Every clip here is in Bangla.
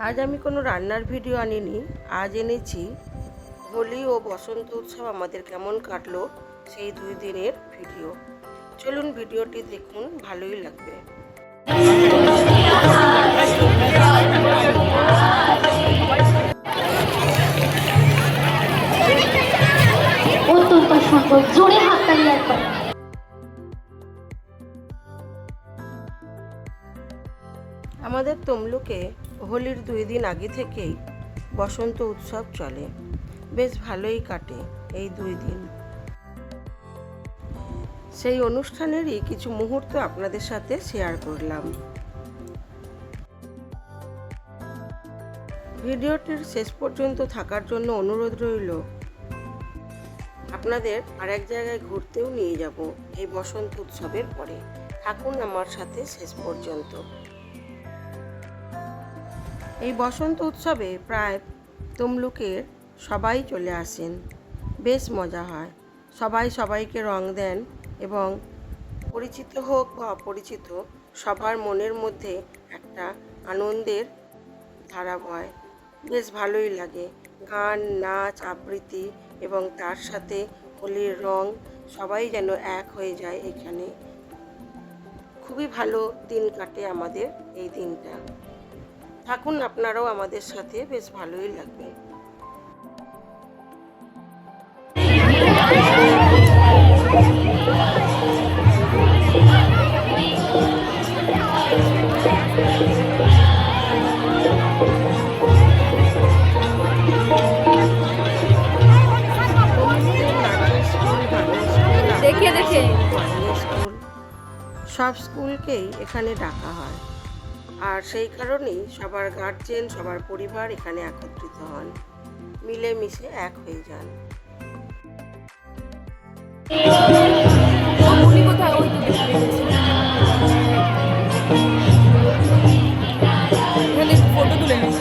আজ আমি কোনো রান্নার ভিডিও আনিনি। আজ এনেছি হোলি ও বসন্ত উৎসব আমাদের কেমন কাটলো সেই 2 দিনের ভিডিও। চলুন ভিডিওটি দেখুন, ভালোই লাগবে। অত্যন্ত সুন্দর, জোরে হাততালি একবার। আমাদের তমলুকে হোলির 2 দিন আগে থেকেই বসন্ত উৎসব চলে। বেশ ভালোই কাটে এই 2 দিন। সেই অনুষ্ঠানেরই কিছু মুহূর্ত আপনাদের সাথে শেয়ার করলাম। ভিডিওটির শেষ পর্যন্ত থাকার জন্য অনুরোধ রইল। আপনাদের আরেক জায়গায় ঘুরতেও নিয়ে যাব এই বসন্ত উৎসবের পরে। থাকুন আমার সাথে শেষ পর্যন্ত। এই বসন্ত উৎসবে প্রায় তমলুকের সবাই চলে আসেন। বেশ মজা হয়, সবাই সবাইকে রং দেন এবং পরিচিত হোক বা অপরিচিত সবার মনের মধ্যে একটা আনন্দের ধারা বয়। বেশ ভালোই লাগে। গান, নাচ, আবৃত্তি এবং তার সাথে হোলির রং, সবাই যেন এক হয়ে যায় এখানে। খুবই ভালো দিন কাটে আমাদের এই দিনটা। থাকুন আপনারাও আমাদের সাথে, বেশ ভালোই লাগবে। সব স্কুলকেই এখানে ডাকা হয়, আর সেই কারণেই সবার গার্জেন, সবার পরিবার এখানে একত্রিত হন, মিলেমিশে এক হয়ে যান। ফটো তুলে নিই,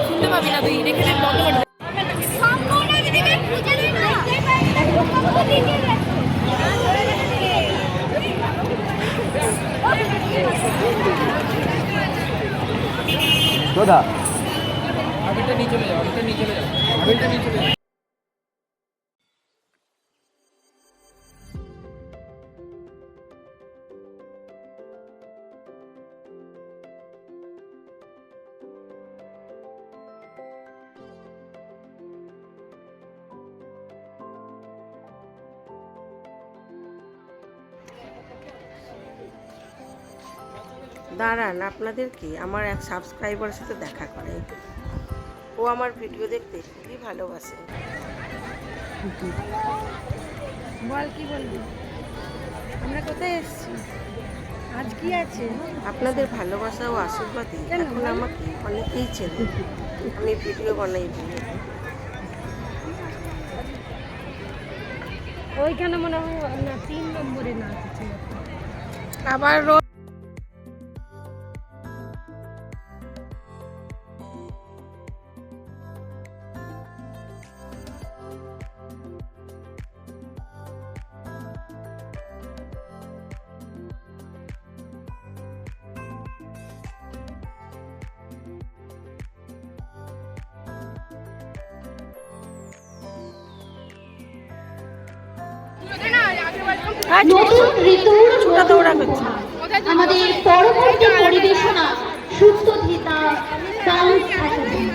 শুনতে পাবি না তুই, রেখে দে, বন্ধ করে দে। দাদা আবিরটা নিয়ে চলে যাও, আবিরটা নিয়ে চলে যাও, আবিরটা নিয়ে চলে যাও। দাঁড়ান, আপনাদেরকে আমার এক সাবস্ক্রাইবারের সাথে দেখা করে। ও আমার ভিডিও দেখতে খুবই ভালোবাসে। বল, কি বলবি? আমরা কোথায় এসেছি? আজ কি আছে? আপনাদের ভালোবাসা ও আশীর্বাদে এখন আমাকে অনেকেই চেনে। আমি ভিডিও বানাই বলে। ওইখানে মনে হয় না 3 নম্বরে নাচ আছে। আবার নতুন ঋতুর আমাদের পরবর্তী পরিবেশনা সুস্থ ধিতা ডান্স একাডেমি।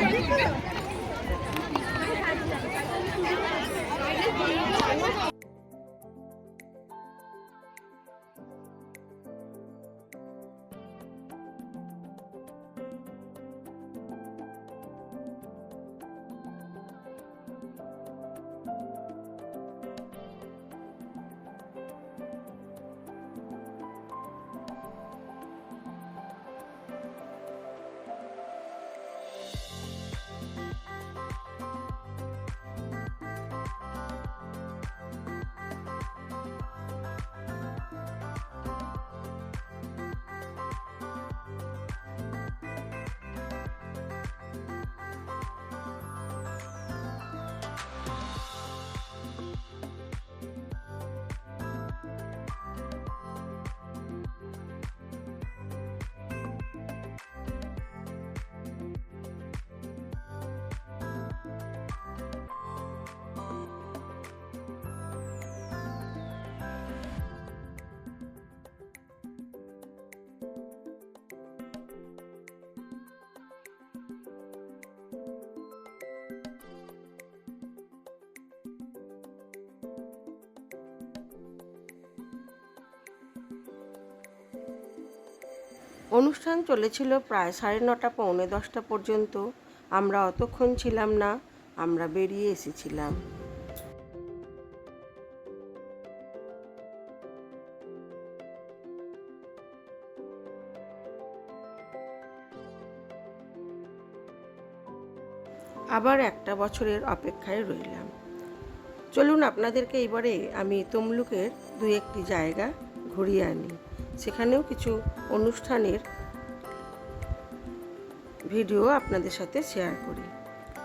অনুষ্ঠান চলেছিল প্রায় 9:30 পৌনে 10টা পর্যন্ত। আমরা অতক্ষণ ছিলাম না, আমরা বেরিয়ে এসেছিলাম। আবার একটা বছরের অপেক্ষায় রইলাম। চলুন আপনাদেরকে এবারে আমি তমলুকের 2-1টি জায়গা ঘুরিয়ে আনি, সেখানেও কিছু অনুষ্ঠানের ভিডিও আপনাদের সাথে শেয়ার করি।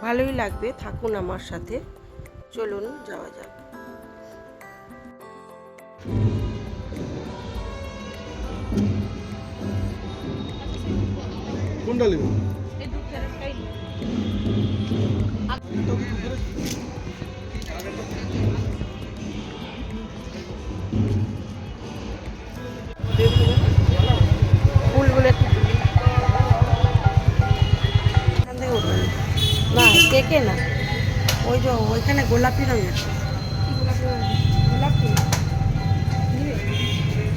ভালোই লাগবে, থাকুন আমার সাথে। চলুন যাওয়া যাক। কোনটা নেবেন? ফুলগুলো একটু তুলি। এখান থেকে উঠবেন না, কেকে না, ওই যে ওইখানে গোলাপি রঙের গোলাপি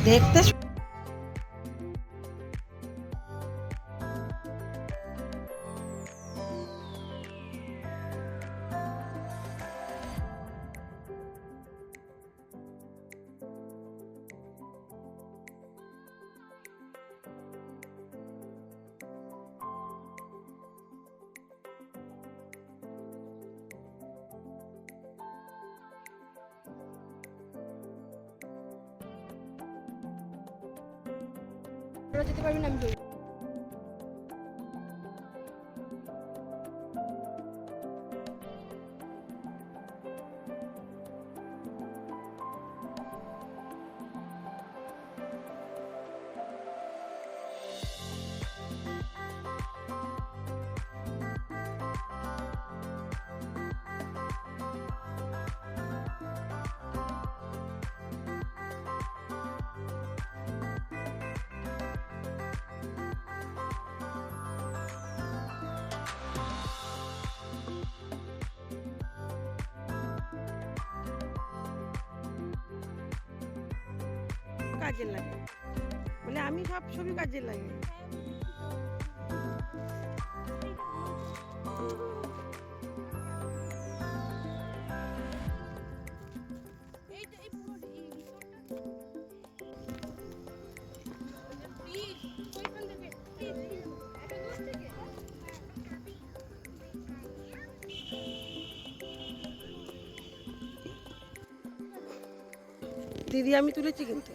দেখতে ওরা যেতে পারবেন, আমি যাই। কাজে লাগে, মানে আমি সব ছবি কাজে লাগে। দিদি আমি তুলেছি, কিন্তু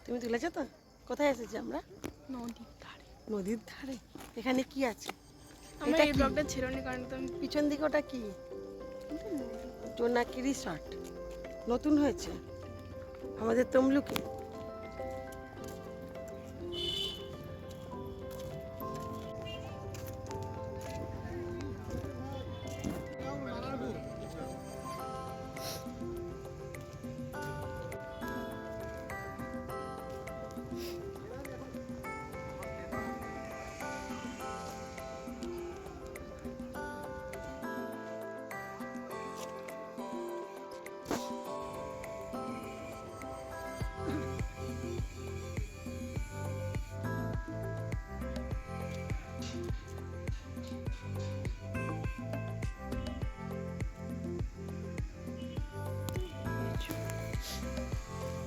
তুমি তুলেছো তো? কোথায় এসেছি আমরা? নদীর ধারে। নদীর ধারে। এখানে কি আছে? আমরা এটা এই কি? ব্লগটা ছিল না, কারণ তো আমি পিছন দিকে ওটা কি? জোনাকি রিসর্ট নতুন হয়েছে আমাদের তমলুকে।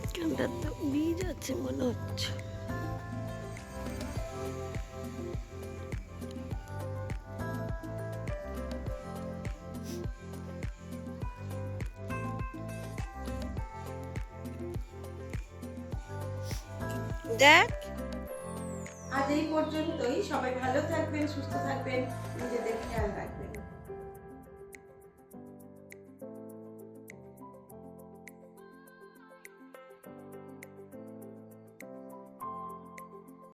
এখানটার তো বীজ আছে মনে হচ্ছে। দেখ, আজ এই পর্যন্তই। সবাই ভালো থাকবেন, সুস্থ থাকবেন, নিজেদের খেয়াল রাখবেন।